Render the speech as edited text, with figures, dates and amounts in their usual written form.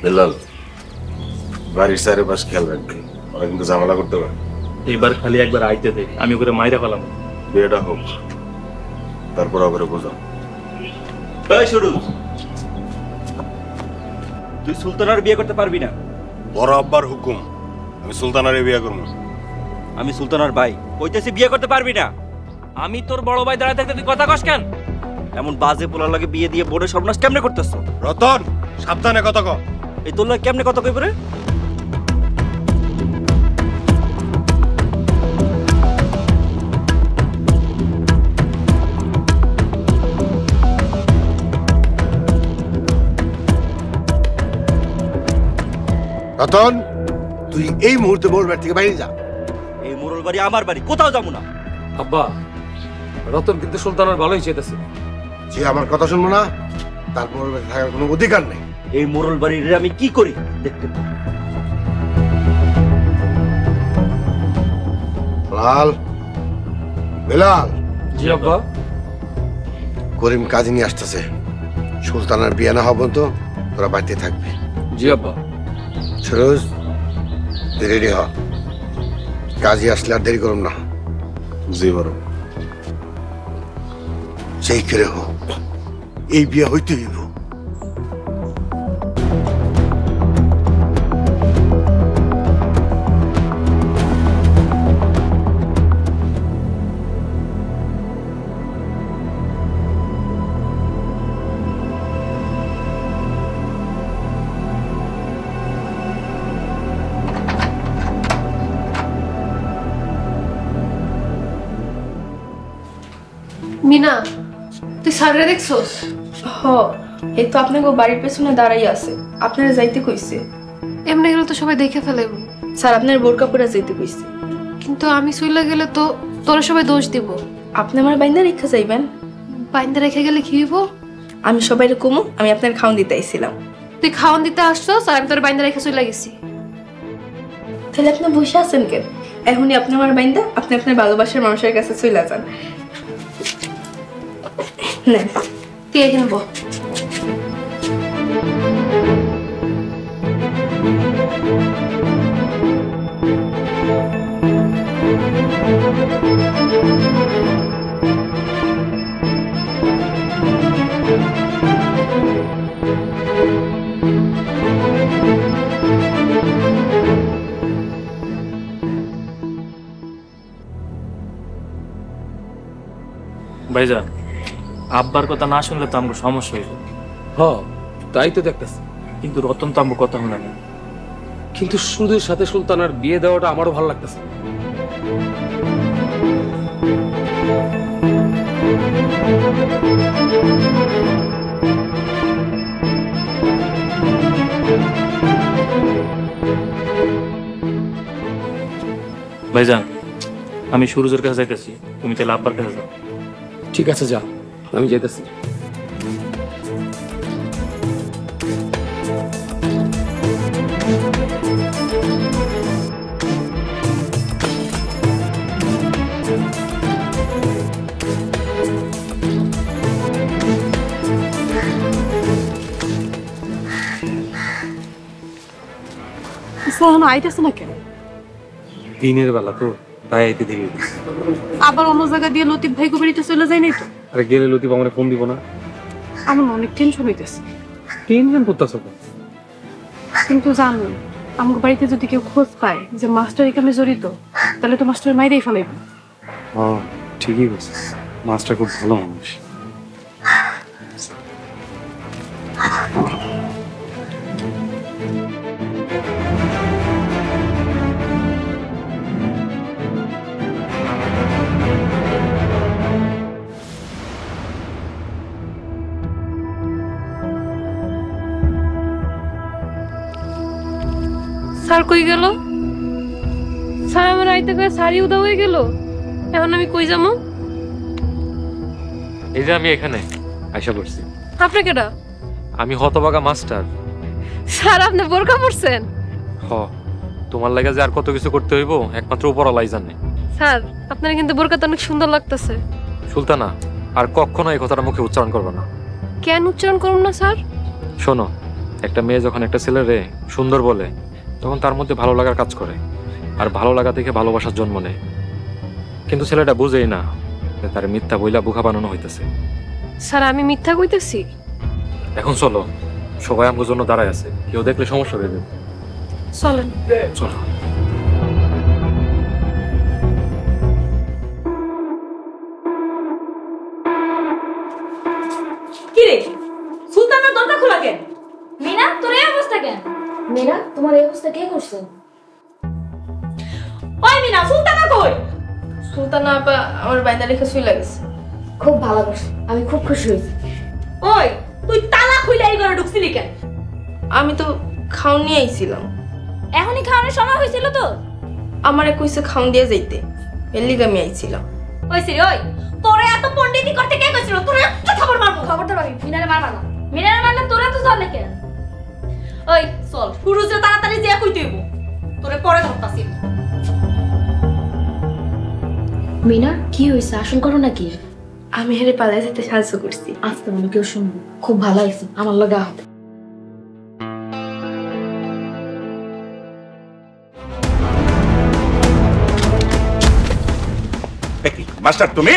বেলাল বাড়ির চারিপাশ খেয়াল রাখবি, ওরা কিন্তু ঝামেলা করতে পারে। এইবার খালি একবার আইতে দে, আমি ওকে মাইরা ফেলাম। বিয়েটা হোক, তারপর ওকে বোঝাম। তুই সুলতানার বিয়ে করতে পারবি না। বড় আব্বার হুকুম, আমি সুলতানারে বিয়ে করবো। আমি সুলতানার ভাই, কইতেছি বিয়ে করতে পারবি না। আমি তোর বড় ভাই দাঁড়ায় থাকতে তুই কথা কস কেন? এমন বাজে পোলার লাগে বিয়ে দিয়ে বোনের সর্বনাশ কেমনে করতেছ? রতন, সাবধানে কথা কও। এই তোর লাগে কেমনে কথা কইবে রে? রতন, তুই এই মুহূর্তে মোর বাড়ি থেকে বাইরে যা। এই মোরল বাড়ি আমার বাড়ি, কোথাও যাবো না। আব্বা, রতন কিন্তু সুলতানের ভালোই চেয়েছে। যে আমার কথা শুনবো না তার মোর বাড়ি থাকার কোনো অধিকার নেই। এই মোরল বাড়ির আমি কি করি দেখতে পাবো। লাল, বেলাল। জি আব্বা। করিম কাজী নিয়ে আসতেছে, সুলতানের বিয়ে না হব তো তোরা বাড়িতে থাকবি। জি আব্বা। সুরজ, তুই রেডি হ, কাজী আসলে আর দেরি করুন না। জি বড়। সেই করে হোক এই বিয়ে হইতে হইব। মিনা, তুই স্যাররে দেখছস? হ, এই তো আপনাকে বাড়ির পেছনে দাঁড়াই আছে, আপনারা যাইতে কইছে। এমনি গেলে তো সবাই দেখে ফেলেব। স্যার আপনার বোরকা পরে যাইতে কইছে। কিন্তু আমি চলে গেলে তো তোরা সবাই দোষ দিব। আপনি আমার বাইন্দা রেখা যাইবেন। বাইন্দা রেখে গেলে কি হইব? আমি সবাই কমু আমি আপনার খাওয়ান দিতে আইছিলাম। তুই খাওয়ান দিতে আসছস আর আমি তোর বাইন্দা রেখে চলে গেছি। তাহলে আপনি বসে আছেন কেন? এখনই আপনি আমার বাইন্দা আপনি আপনার ভালোবাসার মানুষের কাছে চলে যান। না, তুই এখানে বল। ভাইজান, আব্বার কথা না শুনলে তো আমার সমস্যা হইব। হ, তাই তো দেখতেছি। কিন্তু রতন তো আমার কথা শুনে না। কিন্তু সুরজের সাথে সুলতানার বিয়ে দেওয়াটা আমারও ভালো লাগতেছে। ভাইজান, আমি সুরজের কাছে যাইতেছি, তুমি তাহলে আব্বার কাছে যাও। ঠিক আছে, যা, আমি যাইতেছি। আইতেছে না কেন? দিনের বেলা তো, তাই আইতে দেরি হইতেছে। আবার অন্য জায়গা দিয়ে লতিফ ভাই বাড়িতে চলে যায় নাই তো? আরে গেলে লতিফ আমার ফোন দিব না? আমার অনেক টেনশন হইতেছে। টেনশন করতেছ? কিন্তু জানো, আমার বাড়িতে যদি কেউ খোঁজ পায় যে মাস্টার এখানে জড়িত, তাহলে তো মাস্টার মাইরেই ফেলাইবে। হ্যাঁ, ঠিকই বলছিস, মাস্টার খুব ভালো মানুষ। স্যার কই গেল? স্যার আমার আইতে করে শাড়ি উদা হয়ে গেল। এখন আমি কই যাবো? এই যে আমি এখানে আশা করছি। আপনি কেডা? আমি হতভাগা মাস্টার। স্যার আপনি বোরকা পরছেন? হ, তোমার লাগে যে আর কত কিছু করতে হইব একমাত্র উপরওয়ালাই জানে। স্যার আপনার কিন্তু বোরকাটা অনেক সুন্দর লাগতেছে। সুলতানা, আর কখনো এই কথাটা মুখে উচ্চারণ করবে না। কেন উচ্চারণ করুন না স্যার? শোনো, একটা মেয়ে যখন একটা ছেলেরে সুন্দর বলে তখন তার মধ্যে ভালো লাগার কাজ করে, আর ভালো লাগা থেকে ভালোবাসার জন্ম নেয়। কিন্তু ছেলেটা বুঝেই না যে তার মিথ্যা বইলা বুকা বানানো হইতেছে। স্যার আমি মিথ্যা কইতেছি? এখন চলো, সবাই আমার জন্য দাঁড়ায় আছে, কেউ দেখলে সমস্যা হয়ে যাবে। চলেন। চলো। কি রে সুলতানের দরজা খোলা কেন? মিনা তোর এই অবস্থা কেন? মিনা তোমার এই অবস্থা কে করছে? ওই মিনা সুলতানা কই? সুলতানা আপা আমার বাইন্দা রেখে চলে গেছে। খুব ভালো করছে, আমি খুব খুশি হয়েছি। ওই তুই তালা খুলে এই ঘরে ঢুকছিলি কেন? আমি তো খাওন নিয়ে আইছিলাম। এখনই খাওয়ানোর সময় হয়েছিল তো? আমারে কইছে খাওন দিয়ে যাইতে, এর লিগে আমি আইছিলাম। ওই সিরি ওই তোরে এত পণ্ডিতি করতে কে কইছিল? তোরে একটা খবর মারবো। খবরদার আমি মিনারে মারবা না। মিনারে মারলে তোরা তো চলে কেন? ওই চল সুরুজে তাড়াতাড়ি যে কইতে হইব, তোরে পরে ধরতাছি। মিনা কি হয়েছে, আসল করো নাকি? আমি হেরে পালাই যেতে সাহায্য করছি। আজকে মনে কেউ শুনবো, খুব ভালো হয়েছে, আমার লগা হবে। মাস্টার তুমি